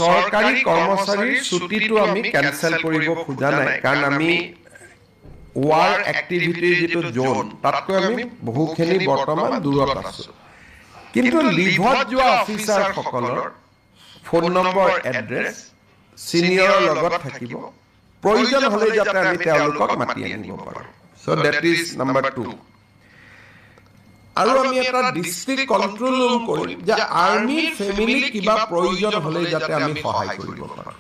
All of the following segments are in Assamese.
সৰকাৰি কৰ্মচাৰীৰ ছুটিটো আমি ক্যান্সেল কৰিব খোজা নাই কাৰণ আমি ওয়াৰ অ্যাক্টিভিটিৰ যেটো জোন তাতকৈ আমি বহুখিনি বৰ্তমান দূৰত আছো কিন্তু লিভত যোৱা অফিচাৰ সকলৰ ফোন নম্বৰ এড্ৰেছ সিনিয়ৰৰ লগত থাকিব প্ৰয়োজন হলে যাতে আমি তেওঁলোকক মাতি আনিব পাৰো সো দ্যাট ইজ নাম্বাৰ 2 আৰু আমি এটা ডিস্ট্ৰিক্ট কন্ট্ৰোল ৰুম কৰিম যে আৰ্মি ফ্যামিলি কিবা প্ৰয়োজন হলে যাতে আমি সহায় কৰিব পাৰো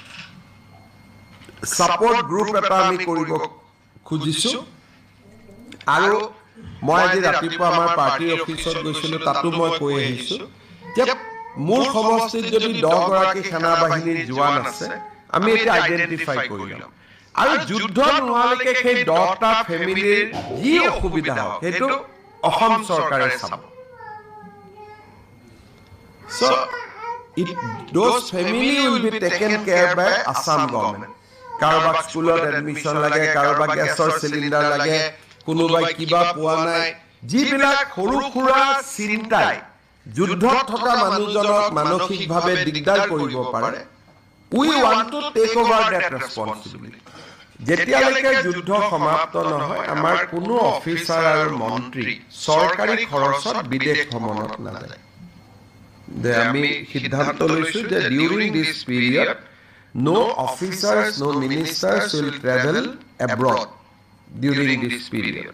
সাপোৰ্ট গ্ৰুপ এটা আমি কৰিব খুজিছো আৰু মই আজি ৰাতিপুৱা আমাৰ পাৰ্টি অফিচত গৈছিলো তাতো মই কৈ আহিছো যে মূল সমষ্টিত যদি 10 গৰাকী সেনা বাহিনীৰ জোৱান আছে আমি এটা আইডেন্টিফাই কৰিলাম আৰু যুদ্ধ নোহালৈকে সেই 10টা ফ্যামিলিৰ যি অসুবিধা হয় হেতু অসম চৰকাৰে চাব so those family will be taken care by Assam government কাৰোবাক স্কুলত এডমিশন লাগে কাৰোবাক গেছৰ সিলিন্ডাৰ লাগে কোনোবাই কিবা পোৱা নাই যিবিলাক সৰু খুৰা চিন্তাই যুদ্ধত থকা মানুহজনক মানসিকভাৱে দিগদাৰ কৰিব পাৰে we want to take over that responsibility যেতিয়ালৈকে যুদ্ধ সমাপ্ত নহয় আমাৰ কোনো অফিচাৰ আৰু মন্ত্ৰী সৰকাৰি খৰচত বিদেশ ভ্ৰমণত নাযায় আমি সিদ্ধান্ত লৈছো যে during this period no officers no ministers will travel abroad during this period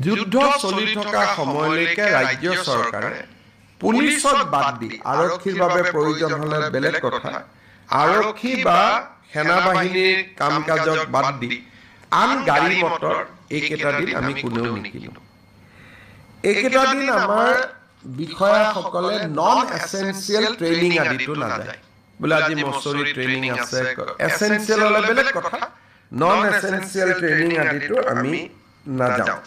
যুদ্ধ চলি থকা সময়লৈকে ৰাজ্য চৰকাৰে পুলিচত বাদ দি আৰক্ষীৰ বাবে প্ৰয়োজন হলে বেলেগ কথা আৰক্ষী বা সেনা বাহিনীৰ কাম কাজক বাদ দি আন গাড়ী মটৰ এইকেইটা দিন আমি কোনেও নিকিনো এইকেইটা দিন আমাৰ বিষয়াসকলে নন এসেনশিয়াল ট্ৰেইনিং আদিটো নাযায় বোলে আজি মছৰি ট্ৰেইনিং আছে এসেনশিয়াল হলে বেলেগ কথা নন এসেনশিয়াল ট্ৰেইনিং আদিটো আমি নাযাওঁ